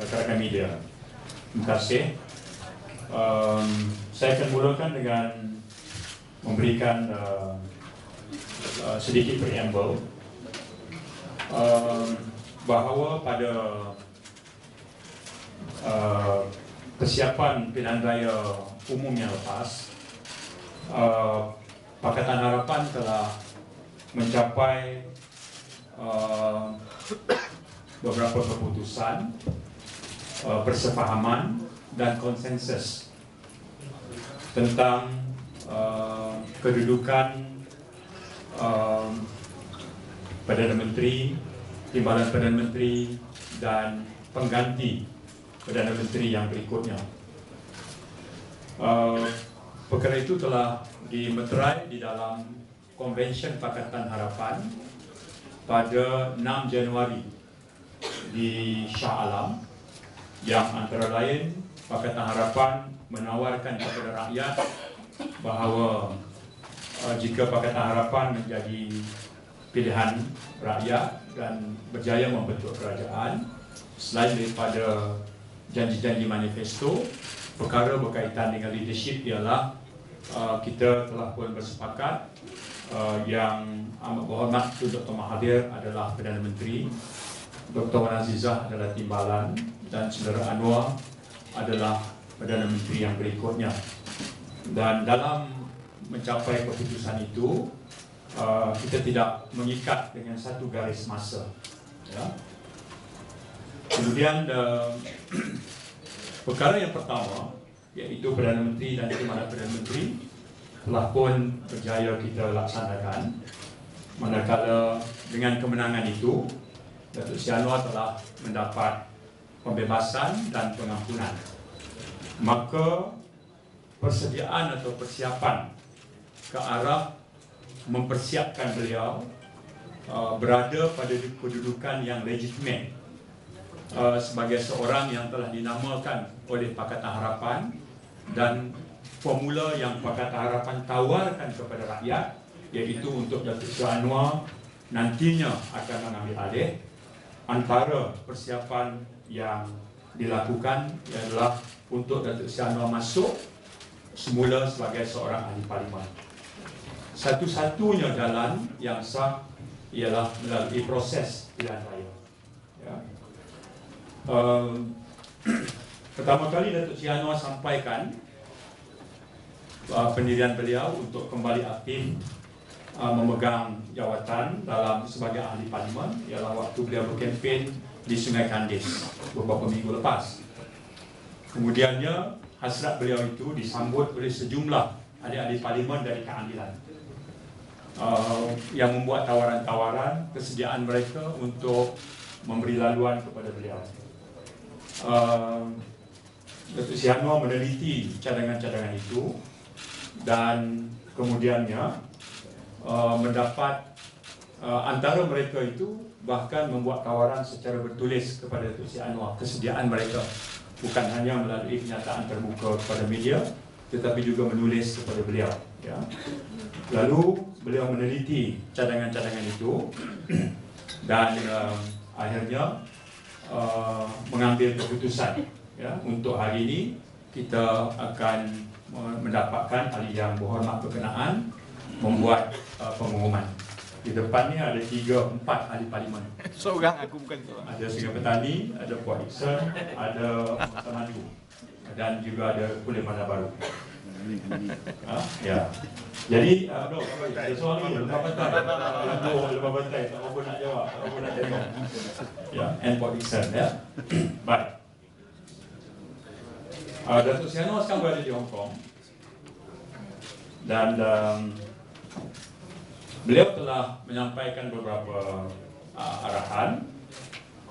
rekan-rekan media. Terima kasih. Saya akan mulakan dengan memberikan sedikit preamble bahawa pada persiapan pilihan raya umum yang lepas, Pakatan Harapan telah mencapai beberapa keputusan, persefahaman dan konsensus tentang kedudukan Perdana Menteri, Timbalan Perdana Menteri dan pengganti Perdana Menteri yang berikutnya. Perkara itu telah dimeterai di dalam Konvensyen Pakatan Harapan pada 6 Januari di Shah Alam, yang antara lain Pakatan Harapan menawarkan kepada rakyat bahawa jika Pakatan Harapan menjadi pilihan rakyat dan berjaya membentuk kerajaan, selain daripada janji-janji manifesto, perkara berkaitan dengan leadership ialah kita telah pun bersepakat yang amat berhormat Dr. Mahathir adalah Perdana Menteri, Dr. Wan Azizah adalah Timbalan, dan Saudara Anwar adalah Perdana Menteri yang berikutnya. Dan dalam mencapai keputusan itu, kita tidak mengikat dengan satu garis masa. Ya. Kemudian perkara yang pertama, iaitu Perdana Menteri dan Timbalan Perdana Menteri, telah pun berjaya kita laksanakan. Manakala dengan kemenangan itu, Datuk Seri Anwar telah mendapat pembebasan dan pengampunan. Maka persediaan atau persiapan ke arah mempersiapkan beliau berada pada kedudukan yang legitimate sebagai seorang yang telah dinamakan oleh Pakatan Harapan, dan formula yang Pakatan Harapan tawarkan kepada rakyat, iaitu untuk Datuk Seri Anwar nantinya akan mengambil alih. Antara persiapan yang dilakukan adalah untuk Datuk Seri Anwar masuk semula sebagai seorang ahli parlimen. Satu-satunya jalan yang sah ialah melalui proses pilihan raya. Ya. Pertama kali Datuk Seri Anwar sampaikan pendirian beliau untuk kembali aktif memegang jawatan dalam sebagai ahli parlimen ialah waktu beliau berkempen di Sungai Kandis beberapa minggu lepas. Kemudiannya hasrat beliau itu disambut oleh sejumlah ahli-ahli parlimen dari keadilan yang membuat tawaran-tawaran kesediaan mereka untuk memberi laluan kepada beliau. Datuk Seri Anwar meneliti cadangan-cadangan itu dan kemudiannya mendapat antara mereka itu bahkan membuat tawaran secara bertulis kepada Datuk Seri Anwar kesediaan mereka, bukan hanya melalui kenyataan terbuka kepada media, tetapi juga menulis kepada beliau. Ya. Lalu beliau meneliti cadangan-cadangan itu dan akhirnya mengambil keputusan. Ya, untuk hari ini kita akan mendapatkan ahli yang berhormat berkenaan membuat pengumuman. Di depan ni ada 3-4 ahli parlimen. Seorang aku bukan tu. Ada Sungai Petani, ada Port Dickson, ada Maju, dan juga ada Kulim Bandar Baru. Ya. Jadi, ada soal ni, lepas bantai. Lepas bantai, tak apa nak jawab, tak apa nak tengok. Ya, and Port Dickson, ya. Baik. Datuk Seri Anwar sekarang berada di Hong Kong. Dan beliau telah menyampaikan beberapa arahan.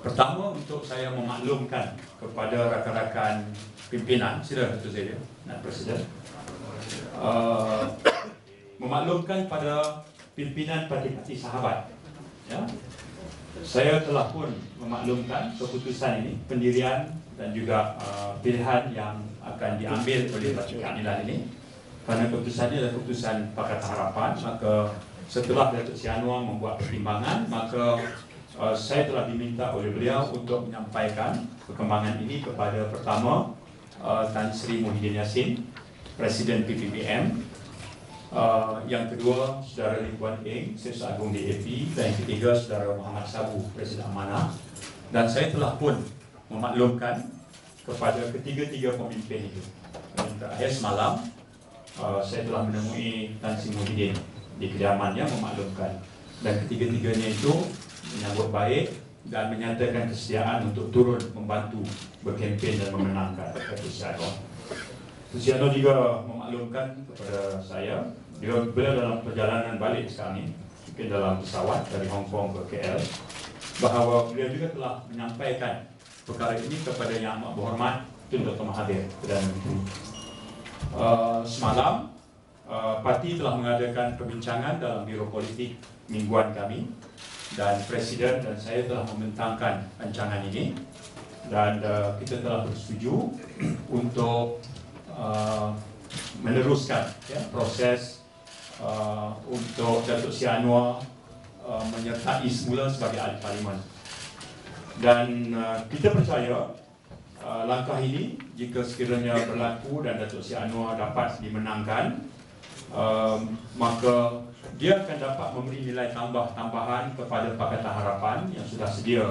Pertama, untuk saya memaklumkan kepada rakan-rakan pimpinan, sila Datuk Seri dan Presiden, memaklumkan pada pimpinan parti-parti sahabat. Ya. Saya telah pun memaklumkan keputusan ini, pendirian dan juga pilihan yang akan diambil oleh Parti Keadilan ini. Kerana keputusan ini adalah keputusan Pakatan Harapan, maka setelah Datuk Seri Anwar membuat pertimbangan, maka saya telah diminta oleh beliau untuk menyampaikan perkembangan ini kepada pertama Tan Sri Muhyiddin Yassin, Presiden PPPM, yang kedua Saudara Lee Kuan Eng, Setiausaha Agung DAP, dan yang ketiga Saudara Muhammad Sabu, Presiden Amanah. Dan saya telah pun memaklumkan kepada ketiga-tiga pemimpin itu. Dan terakhir semalam saya telah menemui Tan Sri Muhyiddin di kediamannya memaklumkan, dan ketiga-tiganya itu menyambut baik dan menyatakan kesediaan untuk turun membantu berkempen dan memenangkan Datuk Seri Anwar. Datuk Seri Anwar juga memaklumkan kepada saya, beliau dalam perjalanan balik sekarang ini, mungkin dalam pesawat dari Hong Kong ke KL, bahawa beliau juga telah menyampaikan perkara ini kepada Yang Amat Berhormat Tun Dr. Mahathir Perdana Menteri. Semalam parti telah mengadakan perbincangan dalam biro politik mingguan kami, dan Presiden dan saya telah membentangkan rancangan ini, dan kita telah bersetuju untuk meneruskan proses untuk Datuk Seri Anwar menyertai semula sebagai ahli parlimen. Dan kita percaya langkah ini, jika sekiranya berlaku dan Datuk Seri Anwar dapat dimenangkan, maka dia akan dapat memberi nilai tambahan kepada Pakatan Harapan yang sudah sedia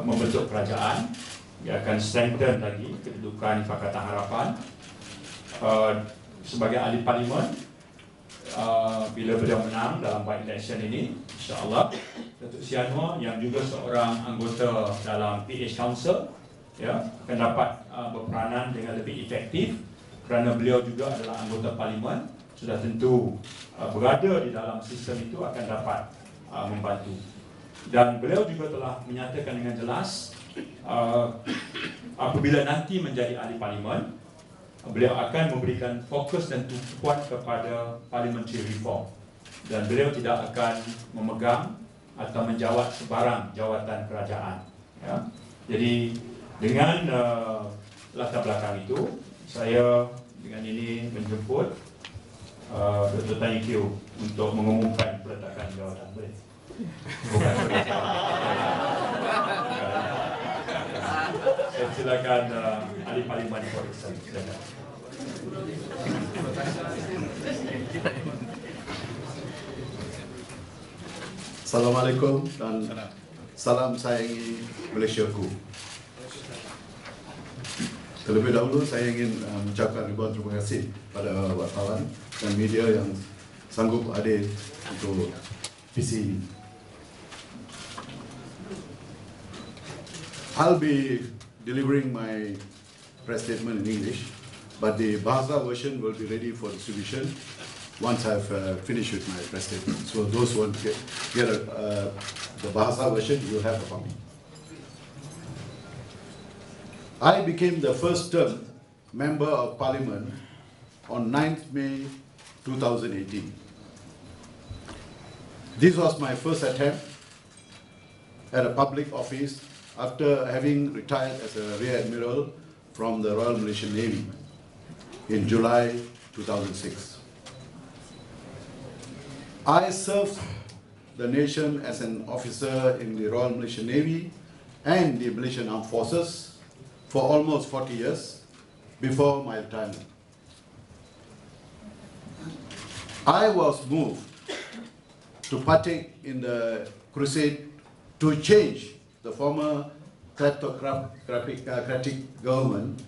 membentuk kerajaan. Dia akan strengthen lagi kedudukan Pakatan Harapan sebagai ahli parlimen. Bila beliau menang dalam by election ini, insya-Allah Datuk Seri Anwar yang juga seorang anggota dalam PH Council akan dapat berperanan dengan lebih efektif, kerana beliau juga adalah anggota parlimen, sudah tentu berada di dalam sistem itu akan dapat membantu. Dan beliau juga telah menyatakan dengan jelas apabila nanti menjadi ahli parlimen, beliau akan memberikan fokus dan tumpuan kepada parliamentary reform, dan beliau tidak akan memegang atau menjawat sebarang jawatan kerajaan. Jadi dengan latar belakang itu, saya dengan ini menjemput Dr. Tan Yiu untuk mengumumkan peletakan jawatan. Boleh? Bukan saya silakan ahli parlimen Port Dickson. Assalamualaikum dan salam sayangi Malaysiaku. Terlebih dahulu saya ingin mengucapkan ribuan terima kasih pada wartawan dan media yang sanggup hadir untuk visi ini. I'll be delivering my press statement in English, but the Bahasa version will be ready for distribution once I've finished with my press statement. So those who want to get the Bahasa version, you'll have a copy. I became the first term member of Parliament on 9th May 2018. This was my first attempt at a public office after having retired as a Rear Admiral from the Royal Malaysian Navy in July 2006. I served the nation as an officer in the Royal Malaysian Navy and the Malaysian Armed Forces for almost 40 years before my retirement. I was moved to partake in the crusade to change the former kleptocratic government,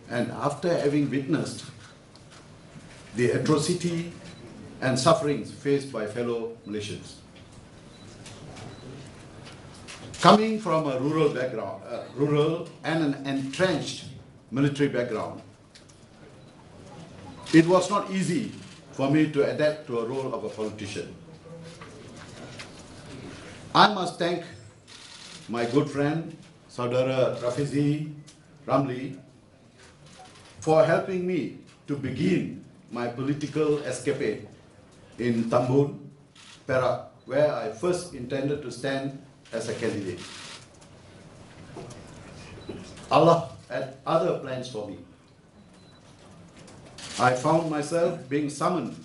and after having witnessed the atrocity and sufferings faced by fellow Malaysians. Coming from a rural background, rural and an entrenched military background, it was not easy for me to adapt to a role of a politician. I must thank my good friend, Saudara Rafizi Ramli, for helping me to begin my political escapade in Tambun, Perak, where I first intended to stand as a candidate. Allah had other plans for me. I found myself being summoned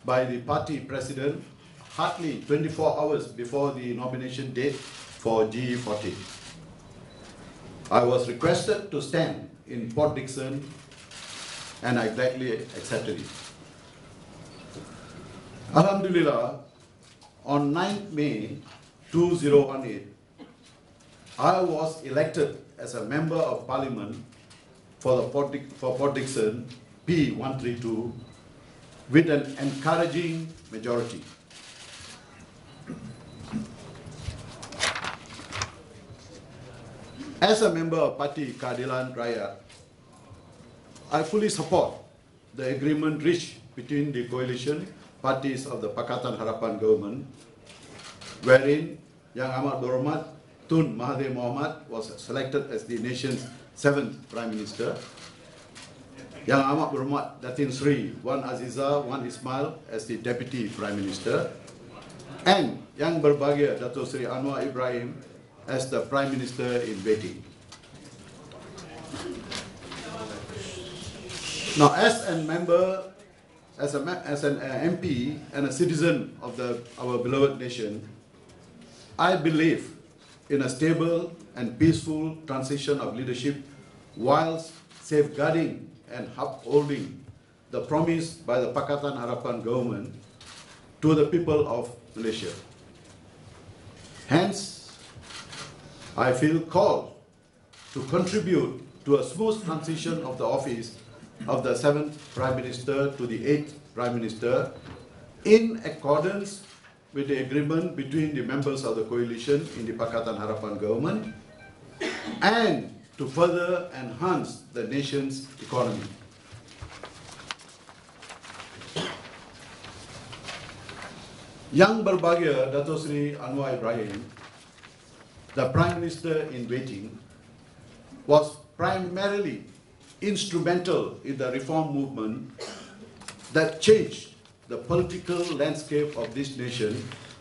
by the party president, hardly 24 hours before the nomination date for GE40. I was requested to stand in Port Dickson and I gladly accepted it. Alhamdulillah, on 9th May 2018, I was elected as a member of parliament for Port Dickson P132 with an encouraging majority. As a member of Parti Keadilan Rakyat, I fully support the agreement reached between the coalition parties of the Pakatan Harapan government, wherein Yang Amat Berhormat Tun Mahathir Mohamad was selected as the nation's 7th Prime Minister. Yang Amat Berhormat Datin Sri Wan Aziza Wan Ismail as the Deputy Prime Minister, and Yang Berbahagia Dato Sri Anwar Ibrahim as the Prime Minister in waiting. Now, as an MP and a citizen of our beloved nation, I believe in a stable and peaceful transition of leadership whilst safeguarding and upholding the promise by the Pakatan Harapan government to the people of Malaysia. Hence, I feel called to contribute to a smooth transition of the office of the 7th Prime Minister to the 8th Prime Minister in accordance with the agreement between the members of the coalition in the Pakatan Harapan government and to further enhance the nation's economy. Yang Berbahagia Dato Sri Anwar Ibrahim, the Prime Minister in waiting, was primarily instrumental in the reform movement that changed the political landscape of this nation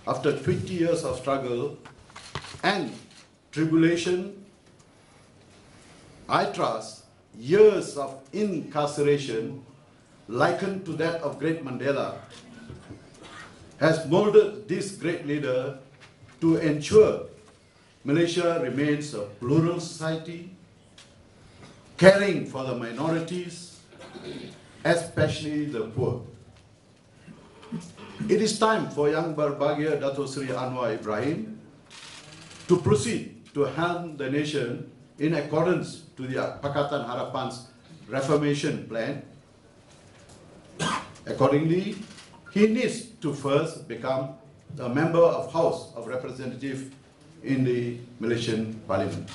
after 20 years of struggle and tribulation. I trust years of incarceration, likened to that of great Mandela, has molded this great leader to ensure Malaysia remains a plural society, caring for the minorities, especially the poor. It is time for Yang Berbahagia Dato Sri Anwar Ibrahim to proceed to helm the nation in accordance to the Pakatan Harapan's reformation plan. Accordingly, he needs to first become a member of House of Representatives in the Malaysian Parliament.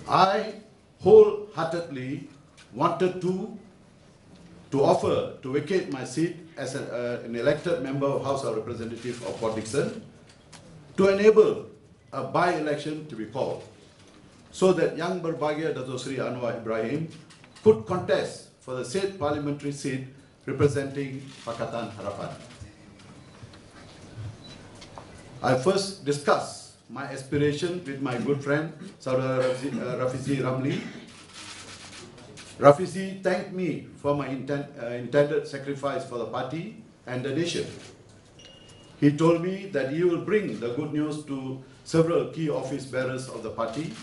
I wholeheartedly wanted to offer to vacate my seat as an elected member of House of Representatives of Port Dickson to enable a by-election to be called so that Yang Berbahagia Dato Sri Anwar Ibrahim could contest for the said parliamentary seat representing Pakatan Harapan. I first discussed my aspiration with my good friend, Saudara Rafizi Ramli. Rafizi thanked me for my intended sacrifice for the party and the nation. He told me that he will bring the good news to several key office bearers of the party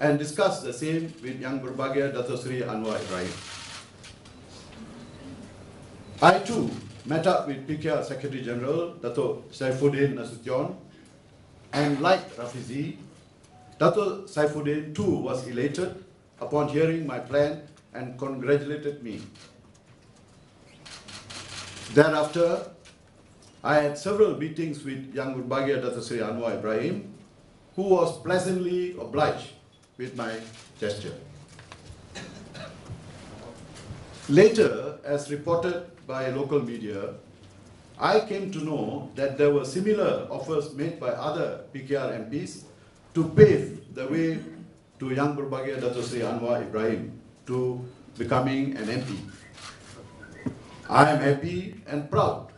and discuss the same with Yang Berbahagia Dato Sri Anwar Ibrahim. I too met up with PKR Secretary General Dato Saifuddin Nasution, and like Rafizi, Dato Saifuddin too was elated upon hearing my plan and congratulated me. Thereafter, I had several meetings with Yang Berbahagia Dato Sri Anwar Ibrahim, who was pleasantly obliged with my gesture. Later, as reported by local media, I came to know that there were similar offers made by other PKR MPs to pave the way to Yang Berbahagia Dato Sri Anwar Ibrahim to becoming an MP. I am happy and proud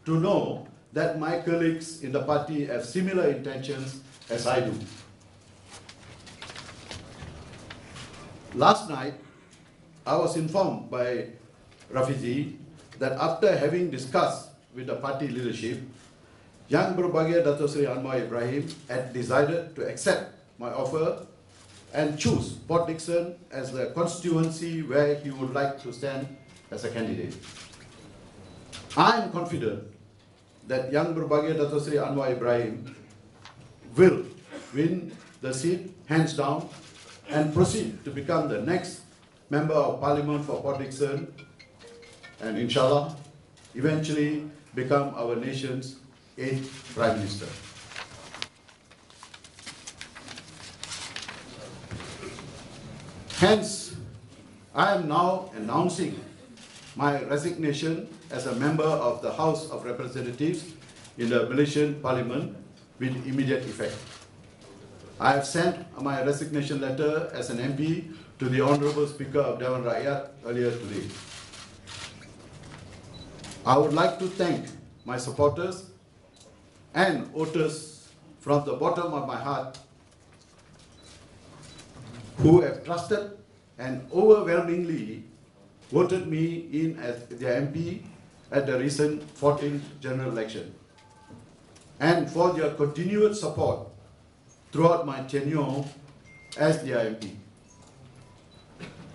to know that my colleagues in the party have similar intentions as I do. Last night, I was informed by Rafizi that after having discussed with the party leadership, Yang Berbahagia Dato Sri Anwar Ibrahim had decided to accept my offer and choose Port Dickson as the constituency where he would like to stand as a candidate. I am confident that Yang Berbahagia Dato Sri Anwar Ibrahim will win the seat hands down and proceed to become the next Member of Parliament for Port Dickson and inshallah eventually become our nation's 8th Prime Minister. Hence, I am now announcing my resignation as a member of the House of Representatives in the Malaysian Parliament with immediate effect. I have sent my resignation letter as an MP to the Honourable Speaker of Dewan Rakyat earlier today. I would like to thank my supporters and voters from the bottom of my heart who have trusted and overwhelmingly voted me in as their MP at the recent 14th general election, and for their continued support throughout my tenure as their MP.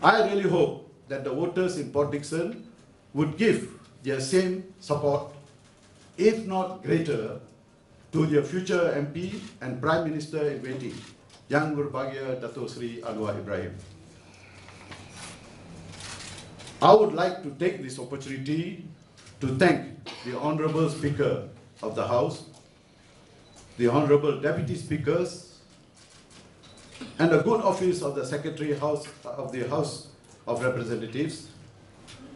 I really hope that the voters in Port Dickson would give their same support, if not greater, to their future MP and Prime Minister in waiting, Yang Berbahagia Dato Sri Anwar Ibrahim. I would like to take this opportunity to thank the Honourable Speaker of the House, the Honourable Deputy Speakers, and the good office of the Secretary of the House of Representatives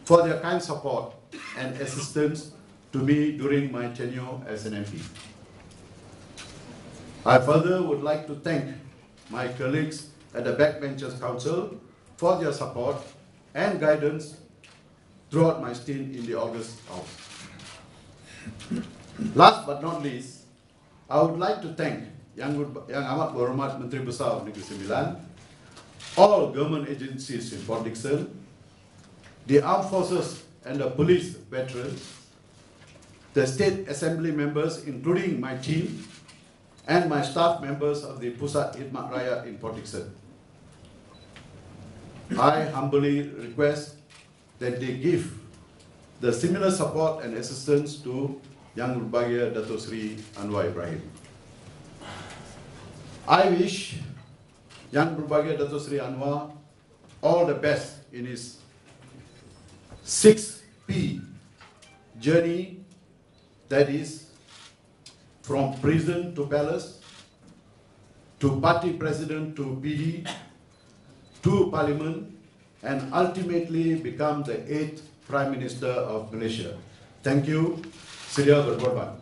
for their kind support and assistance to me during my tenure as an MP. I further would like to thank my colleagues at the Backbenchers Council for their support and guidance throughout my stint in the August House. Last but not least, I would like to thank Yang Amat Berhormat Menteri Besar Negeri Sembilan, all government agencies in Port Dickson, the armed forces and the police veterans, the state assembly members including my team, and my staff members of the Pusat Khidmat Rakyat in Port Dickson. I humbly request that they give the similar support and assistance to Yang Berbahagia Dato Sri Anwar Ibrahim. I wish Yang Berbahagia Dato Sri Anwar all the best in his 6P journey, that is from prison to palace, to party president to PD, to parliament, and ultimately become the 8th Prime Minister of Malaysia. Thank you. Sedia berkorban.